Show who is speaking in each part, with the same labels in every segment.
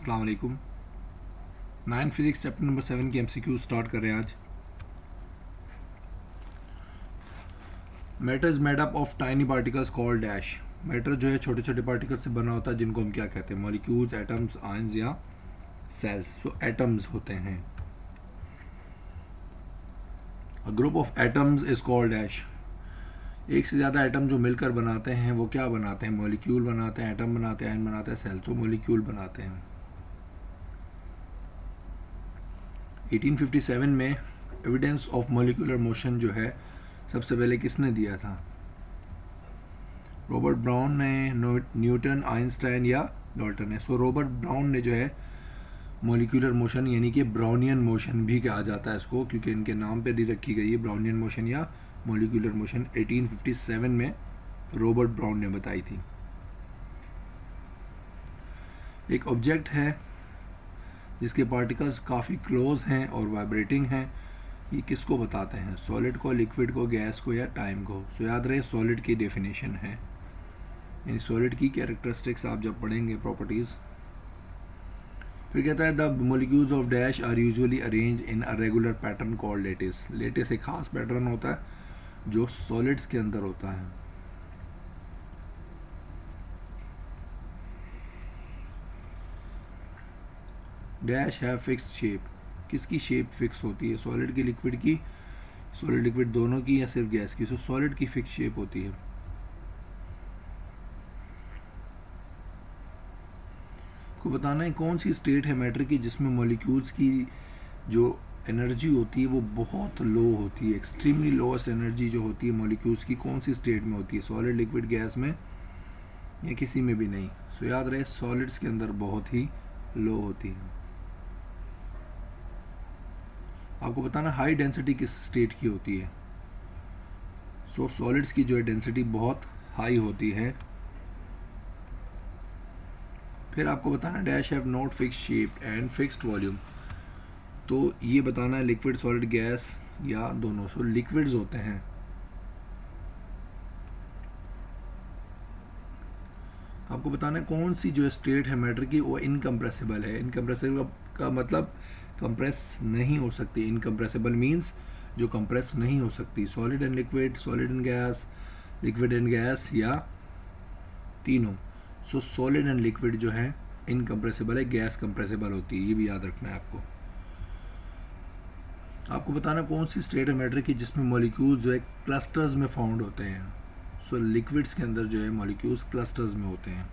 Speaker 1: अस्सलाम वालेकुम। 9 physics chapter number 7 की एमसीक्यू स्टार्ट कर रहे हैं आज। Matter is made up of tiny particles called dash. Matter जो है छोटे छोटे पार्टिकल्स से बना होता है जिनको हम क्या कहते हैं, मॉलिक्यूल्स, एटम्स, आयंस या सेल्स। सो एटम्स होते हैं। A group of atoms is called dash. एक से ज़्यादा एटम जो मिलकर बनाते हैं वो क्या बनाते हैं, मॉलिक्यूल बनाते हैं, एटम बनाते हैं, आयन बनाते हैं, सेल्स। वो मॉलिक्यूल बनाते हैं। 1857 में एविडेंस ऑफ मॉलिक्यूलर मोशन जो है सबसे पहले किसने दिया था? रॉबर्ट ब्राउन ने, न्यूटन, आइंस्टाइन या डाल्टन ने। सो रॉबर्ट ब्राउन ने जो है मॉलिक्यूलर मोशन यानी कि ब्राउनियन मोशन भी कहा जाता है इसको, क्योंकि इनके नाम पे दी रखी गई है ब्राउनियन मोशन या मॉलिक्यूलर मोशन। 1857 में रॉबर्ट ब्राउन ने बताई थी। एक ऑब्जेक्ट है जिसके पार्टिकल्स काफ़ी क्लोज हैं और वाइब्रेटिंग हैं, ये किसको बताते हैं? सॉलिड को, लिक्विड को, गैस को या टाइम को? सो याद रहे सॉलिड की डेफिनेशन है, यानी सॉलिड की कैरेक्टरिस्टिक्स आप जब पढ़ेंगे प्रॉपर्टीज़। फिर कहता है the molecules of dash are usually arrange in a regular pattern called lattice. Lattice एक खास पैटर्न होता है जो सॉलिड्स के अंदर होता है। डैश है फिक्स्ड शेप। किसकी शेप फिक्स होती है? सॉलिड की, लिक्विड की, सॉलिड लिक्विड दोनों की या सिर्फ गैस की? सो सॉलिड की फिक्स शेप होती है। को बताना है कौन सी स्टेट है मैटर की जिसमें मॉलिक्यूल्स की जो एनर्जी होती है वो बहुत लो होती है। एक्सट्रीमली लोएस्ट एनर्जी जो होती है मॉलिक्यूल्स की कौन सी स्टेट में होती है? सॉलिड, लिक्विड, गैस में या किसी में भी नहीं? सो याद रहे सॉलिड्स के अंदर बहुत ही लो होती है। आपको बताना हाई डेंसिटी किस स्टेट की होती है? सो सॉलिड्स की जो है डेंसिटी बहुत हाई होती है। फिर आपको बताना dash have not fixed shape and fixed volume. तो ये बताना है लिक्विड, सॉलिड, गैस या दोनों। सो लिक्विड्स होते हैं। आपको बताना है कौन सी जो स्टेट है मैटर की वो इनकम्प्रेसिबल है। इनकम्प्रेसिबल का मतलब कंप्रेस नहीं हो सकती। इनकम्प्रेसिबल मीन्स जो कंप्रेस नहीं हो सकती। Solid and liquid, solid and gas, liquid and gas या तीनों। सो सॉलिड एंड लिक्विड जो है इनकम्प्रेसिबल है, गैस कंप्रेसिबल होती है, ये भी याद रखना है आपको। आपको बताना कौन सी स्टेट है मैटर की जिसमें मॉलिक्यूल जो है क्लस्टर्स में फाउंड होते हैं। सो लिक्विड्स के अंदर जो है मॉलिक्यूल्स क्लस्टर्स में होते हैं।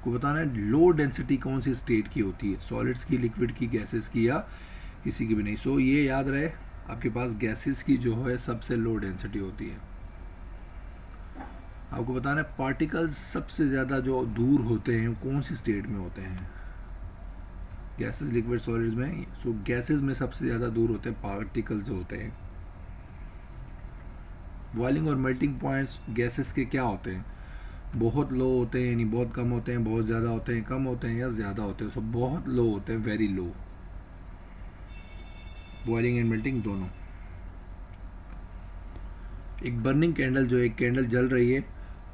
Speaker 1: को बताना है लो डेंसिटी कौन सी स्टेट की होती है? सॉलिड्स की, लिक्विड की, गैसेस की या किसी की भी नहीं। सो ये याद रहे आपके पास गैसेस की जो है सबसे लो डेंसिटी होती है। आपको बताना है पार्टिकल्स सबसे ज़्यादा जो दूर होते हैं कौन सी स्टेट में होते हैं? गैसेस, लिक्विड, सॉलिड्स में। सो गैसेस में सबसे ज़्यादा दूर होते हैं पार्टिकल्स जो होते हैं। बॉइलिंग और मेल्टिंग पॉइंट्स गैसेस के क्या होते हैं? बहुत लो होते हैं, यानी बहुत कम होते हैं, बहुत ज़्यादा होते हैं, कम होते हैं या ज़्यादा होते हैं? सो बहुत लो होते हैं, very low. Boiling and melting दोनों। एक बर्निंग कैंडल जो एक कैंडल जल रही है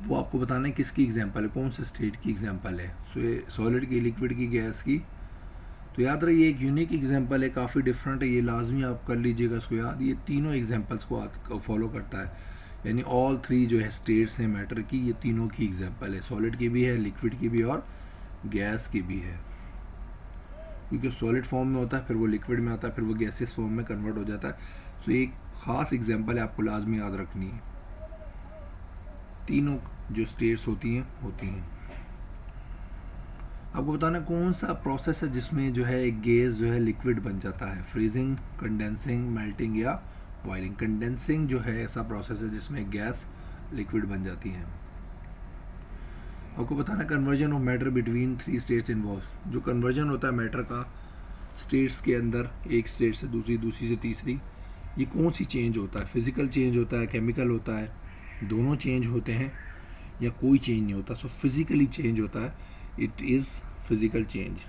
Speaker 1: वो आपको बताना है किसकी एग्जांपल है, कौन से स्टेट की एग्जांपल है? सो ये सॉलिड की, लिक्विड की, गैस की। तो याद रहे ये एक यूनिक एग्जांपल है, काफ़ी डिफरेंट है, ये लाजमी आप कर लीजिएगा इसको याद। ये तीनों एग्जांपल्स को फॉलो करता है, यानी ऑल थ्री जो है स्टेट्स हैं मैटर की, ये तीनों की एग्जांपल है। सॉलिड की भी है, लिक्विड की भी और गैस की भी है। क्योंकि सॉलिड फॉर्म में होता है, फिर वो लिक्विड में आता है, फिर वो गैसेस फॉर्म में कन्वर्ट हो जाता है। सो एक ख़ास एग्जांपल है, आपको लाजमी याद रखनी है। तीनों जो स्टेट्स होती हैं। आपको बताना कौन सा प्रोसेस है जिसमें जो है एक गैस जो है लिक्विड बन जाता है? फ्रीजिंग, कंडेंसिंग, मेल्टिंग या बॉइलिंग? कंडेंसिंग जो है ऐसा प्रोसेस है जिसमें गैस लिक्विड बन जाती है। आपको बताना conversion of matter between three states involve. जो कन्वर्जन होता है मैटर का स्टेट्स के अंदर, एक स्टेट से दूसरी, दूसरी से तीसरी, ये कौन सी चेंज होता है? फिजिकल चेंज होता है, केमिकल होता है, दोनों चेंज होते हैं या कोई चेंज नहीं होता? सो फिजिकली चेंज होता है, इट इज़ फिजिकल चेंज।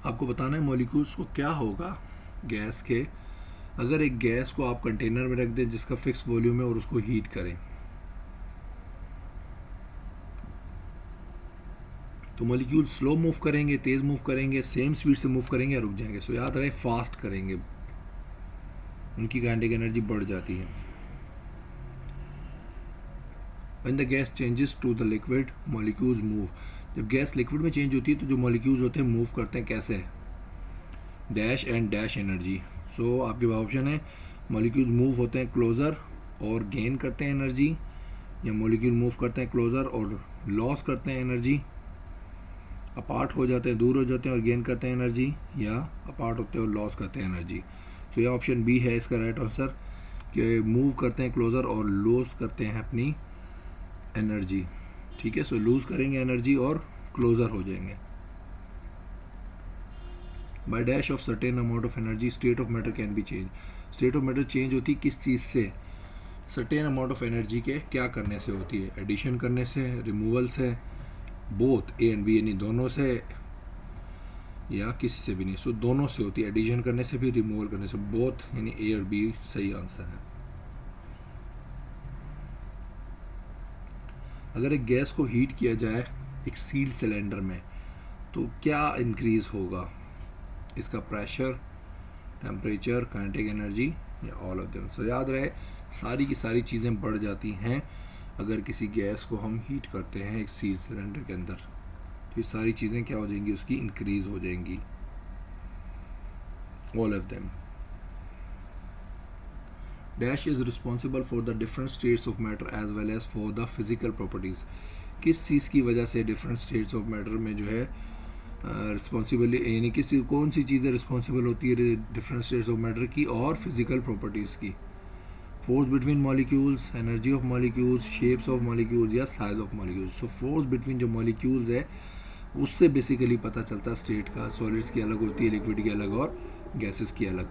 Speaker 1: आपको बताना है मॉलिक्यूल्स को क्या होगा गैस के अगर एक गैस को आप कंटेनर में रख दें जिसका फिक्स वॉल्यूम है और उसको हीट करें, तो मॉलिक्यूल स्लो मूव करेंगे, तेज मूव करेंगे, सेम स्पीड से मूव करेंगे या रुक जाएंगे? सो याद रहे फास्ट करेंगे, उनकी काइनेटिक एनर्जी बढ़ जाती है। When the gas changes to the liquid molecules move, जब गैस लिक्विड में चेंज होती है तो जो मॉलिक्यूल्स होते हैं मूव करते हैं कैसे? Dash and dash energy. So आपके पास ऑप्शन है, मॉलिक्यूल्स मूव होते हैं क्लोजर और गेन करते हैं एनर्जी, या मॉलिक्यूल मूव करते हैं क्लोजर और लॉस करते हैं एनर्जी, अपार्ट हो जाते हैं, दूर हो जाते हैं और गेन करते हैं एनर्जी, या अपार्ट होते हैं और लॉस करते हैं एनर्जी। तो ये ऑप्शन बी है इसका राइट आंसर, कि मूव करते हैं क्लोजर और लूज करते हैं अपनी एनर्जी। ठीक है, सो लूज करेंगे एनर्जी और क्लोजर हो जाएंगे। By dash of certain amount of energy state of matter can be change. State of matter change होती है किस चीज़ से? सर्टेन अमाउंट ऑफ एनर्जी के क्या करने से होती है? एडिशन करने से, रिमूवल से, बोथ ए एंड बी यानी दोनों से, या किसी से भी नहीं? सो दोनों से होती है, एडिशन करने से भी, रिमूवल करने से, बोथ यानी ए और बी सही आंसर है। अगर एक गैस को हीट किया जाए एक सील्ड सिलेंडर में तो क्या इंक्रीज होगा? इसका प्रेशर, टेम्परेचर, काइनेटिक एनर्जी, या ऑल ऑफ देम। सो याद रहे सारी की सारी चीज़ें बढ़ जाती हैं अगर किसी गैस को हम हीट करते हैं एक सील्ड सिलेंडर के अंदर, तो ये सारी चीज़ें क्या हो जाएंगी? उसकी इंक्रीज हो जाएंगी, all of them. Dash is responsible for the different states of matter as well as for the physical properties. किस चीज़ की वजह से डिफरेंट स्टेट्स ऑफ मैटर में जो है रिस्पॉन्सिबल, यानी किसी कौन सी चीज़ें रिस्पॉन्सिबल होती है डिफरेंट स्टेट्स ऑफ मैटर की और फिजिकल प्रॉपर्टीज़ की? Force between molecules, energy of molecules, shapes of molecules, या size of molecules. So force between जो मॉलिक्यूल्स है उससे बेसिकली पता चलता है स्टेट का। सॉलिड्स की अलग होती है, लिक्विड की अलग और गैसेस की अलग।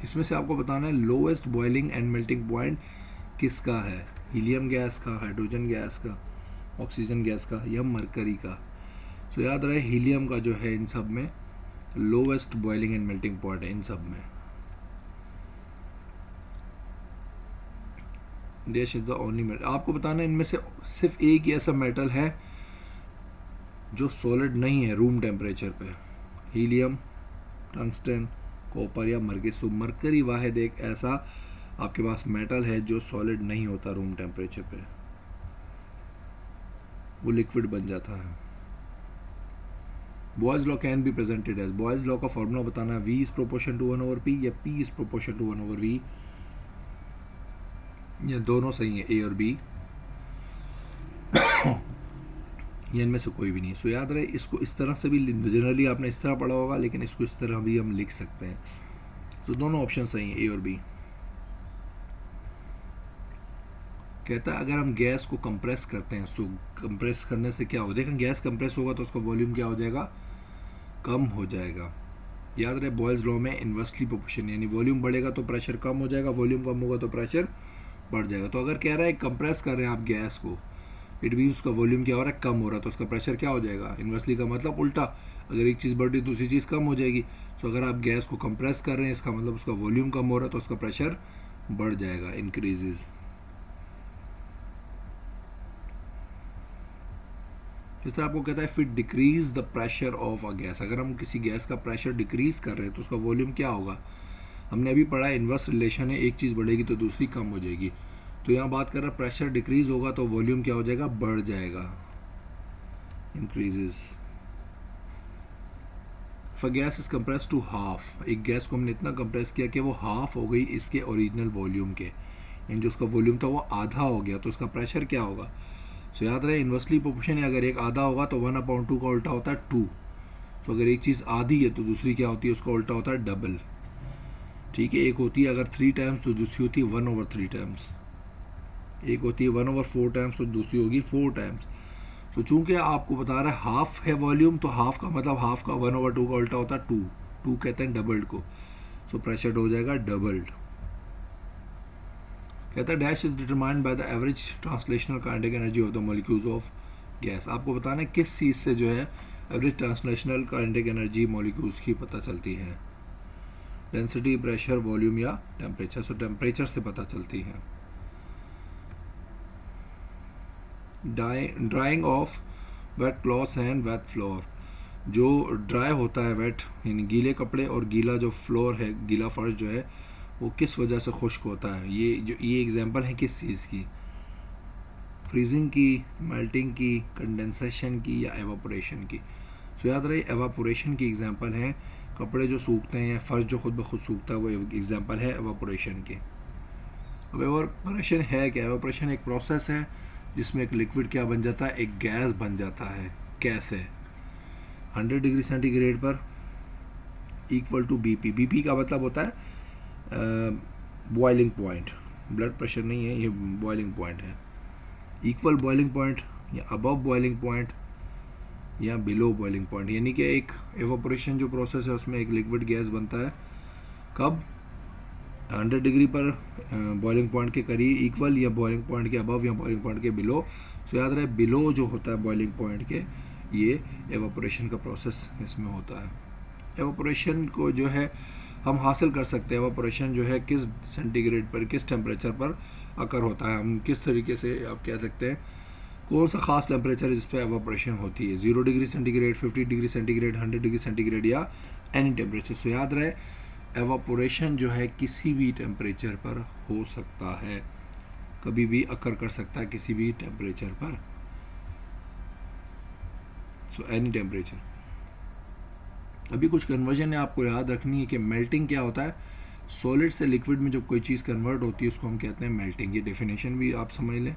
Speaker 1: इसमें से आपको बताना है lowest boiling and melting point किसका है? हीलियम गैस का, हाइड्रोजन गैस का, ऑक्सीजन गैस का, या मरकरी का? सो याद रहे हीलियम का जो है इन सब में lowest boiling and melting point है इन सब में। Dash is the only metal. आपको बताना है इनमें से सिर्फ एक ही ऐसा मेटल है जो सॉलिड नहीं है रूम टेम्परेचर पे। हीलियम, टंगस्टन, कॉपर या मरकरी। सो मरकरी वाहिद एक ऐसा आपके पास मेटल है जो सॉलिड नहीं होता रूम टेम्परेचर पे, वो लिक्विड बन जाता है। Boyle's law can be presented as, Boyle's law का फॉर्मूला बताना है, V is proportion to 1/P या P is proportion to 1/V, ये दोनों सही है, A और B, ये इनमें से कोई भी नहीं। सो याद रहे इसको इस तरह से भी, जनरली आपने इस तरह पढ़ा होगा लेकिन इसको इस तरह भी हम लिख सकते हैं। तो दोनों ऑप्शन सही हैं, A और B। कहता है अगर हम गैस को कंप्रेस करते हैं, सो कंप्रेस करने से क्या हो जाएगा? गैस कंप्रेस होगा तो उसका वॉल्यूम क्या हो जाएगा? कम हो जाएगा। याद रहे बॉयल्स लॉ में इन्वर्सली प्रोपोर्शन, यानी वॉल्यूम बढ़ेगा तो प्रेशर कम हो जाएगा, वॉल्यूम कम होगा तो प्रेशर बढ़ जाएगा। तो अगर कह रहा है कंप्रेस कर रहे हैं आप गैस को, इट मीन उसका वॉल्यूम क्या हो रहा है? कम हो रहा है, तो उसका प्रेशर क्या हो जाएगा? इन्वर्सली का मतलब उल्टा, अगर एक चीज़ बढ़ रही दूसरी चीज़ कम हो जाएगी। तो अगर आप गैस को कंप्रेस कर रहे हैं इसका मतलब उसका वॉल्यूम कम हो रहा है तो उसका प्रेशर बढ़ जाएगा, इंक्रीजेज। इस तरह आपको कहता है फिर decrease the pressure of a gas. अगर हम किसी गैस का प्रेशर डिक्रीज कर रहे हैं तो उसका वॉल्यूम क्या होगा? हमने अभी पढ़ा इन्वर्स रिलेशन है, एक चीज़ बढ़ेगी तो दूसरी कम हो जाएगी। तो यहाँ बात कर रहा है प्रेशर डिक्रीज होगा तो वॉल्यूम क्या हो जाएगा? बढ़ जाएगा, increases. For gas is compress to half, एक गैस को हमने इतना कंप्रेस किया कि वो हाफ हो गई इसके ओरिजिनल वॉल्यूम के, यानी जो उसका वॉल्यूम था वो आधा हो गया, तो उसका प्रेशर क्या होगा? सो याद रहे इन्वर्सली प्रोपोर्शन है, अगर एक आधा होगा तो 1/2 का उल्टा होता है 2। तो अगर एक चीज़ आधी है तो दूसरी क्या होती है? उसका उल्टा होता है डबल। ठीक है, एक होती है अगर 3 टाइम्स तो दूसरी होती है 1/3 टाइम्स, एक होती है 1/4 टाइम्स तो दूसरी होगी 4 टाइम्स। तो चूंकि आपको बता रहा है हाफ है वॉल्यूम, तो हाफ का मतलब हाफ का 1/2 का उल्टा होता है 2, 2 कहते हैं डबल्ड को। सो प्रेशर हो जाएगा डबल्ड। कहता है dash is determined by the average translational kinetic energy of the molecules of gas. आपको बताना है किस चीज़ से जो है average translational kinetic energy molecules की पता चलती है। डेंसिटी, प्रेशर, वॉल्यूम या टेम्परेचर, सो टेम्परेचर से पता चलती है। Drying of wet clothes and wet floor, जो ड्राई होता है वेट यानी गीले कपड़े और गीला जो फ्लोर है, गीला फर्श जो है, वो किस वजह से खुश्क होता है। ये एग्जांपल है किस चीज़ की, फ्रीजिंग की, मेल्टिंग की, कंडेंसेशन की या एवापोरेशन की। सो याद रहे एवापोरेशन की एग्जांपल है कपड़े जो सूखते हैं या फर्श जो खुद ब खुद सूखता है, वो एग्जांपल है एवापोरेशन की। अब एवापोरेशन है क्या? एवापोरेशन एक प्रोसेस है जिसमें एक लिक्विड क्या बन जाता है, एक गैस बन जाता है। कैसे? 100 डिग्री सेंटीग्रेड पर इक्वल टू बीपी। बीपी का मतलब होता है बॉइलिंग पॉइंट, ब्लड प्रेशर नहीं है, ये बॉइलिंग पॉइंट है। इक्वल बॉइलिंग पॉइंट या अबव बॉइलिंग पॉइंट या बिलो बॉइलिंग पॉइंट, यानी कि एक एवापोरेशन जो प्रोसेस है उसमें एक लिक्विड गैस बनता है। कब? 100 डिग्री पर बॉइलिंग पॉइंट के करीब, इक्वल या बॉइलिंग पॉइंट के अबव या बॉइलिंग पॉइंट के बिलो। सो याद रहे बिलो जो होता है बॉइलिंग पॉइंट के, ये एवापोरेशन का प्रोसेस इसमें होता है। एवापोरेशन को जो है हम हासिल कर सकते हैं, एवापोरेशन जो है किस सेंटीग्रेड पर, किस टेम्परेचर पर अकर होता है। हम किस तरीके से आप कह सकते हैं कौन सा ख़ास टेम्परेचर है जिस पर एवापोरेशन होती है, 0 degree centigrade, 50 degree centigrade, 100 degree centigrade या एनी टेम्परेचर। सो याद रहे एवापोरेशन जो है किसी भी टेम्परेचर पर हो सकता है, कभी भी अकर कर सकता है किसी भी टेम्परेचर पर। So any temperature. अभी कुछ कन्वर्जन है आपको याद रखनी है कि मेल्टिंग क्या होता है। सॉलिड से लिक्विड में जब कोई चीज़ कन्वर्ट होती है उसको हम कहते हैं मेल्टिंग। ये डेफिनेशन भी आप समझ लें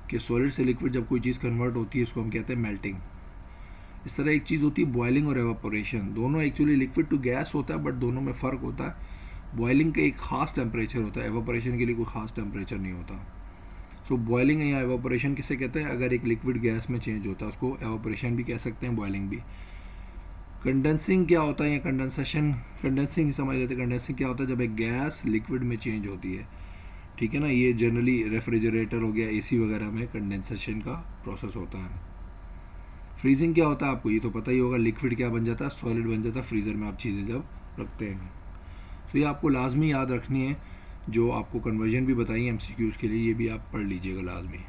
Speaker 1: कि सॉलिड से लिक्विड जब कोई चीज़ कन्वर्ट होती है उसको हम कहते हैं मेल्टिंग। इस तरह एक चीज़ होती है बॉइलिंग और एवापोरेशन, दोनों एक्चुअली लिक्विड टू गैस होता है, बट दोनों में फ़र्क होता है। बॉइलिंग का एक ख़ास टेम्परेचर होता है, एवापोरेशन के लिए कोई ख़ास टेम्परेचर नहीं होता। सो बॉइलिंग या एवापोरेशन किसे कहते हैं? अगर एक लिक्विड गैस में चेंज होता है उसको एवापोरेशन भी कह सकते हैं, बॉइलिंग भी। कंडेंसिंग क्या होता है या कंडेंसेशन? कंडेंसिंग समझ लेते हैं। कंडेंसिंग क्या होता है? जब एक गैस लिक्विड में चेंज होती है, ठीक है ना। ये जनरली रेफ्रिजरेटर हो गया, एसी वगैरह में कंडेंसेशन का प्रोसेस होता है। फ्रीजिंग क्या होता है आपको ये तो पता ही होगा, लिक्विड क्या बन जाता है, सॉलिड बन जाता है फ्रीज़र में आप चीज़ें जब रखते हैं। तो ये आपको लाजमी याद रखनी है, जो आपको कन्वर्जन भी बताई एमसीक्यूज़ के लिए, ये भी आप पढ़ लीजिएगा लाजमी।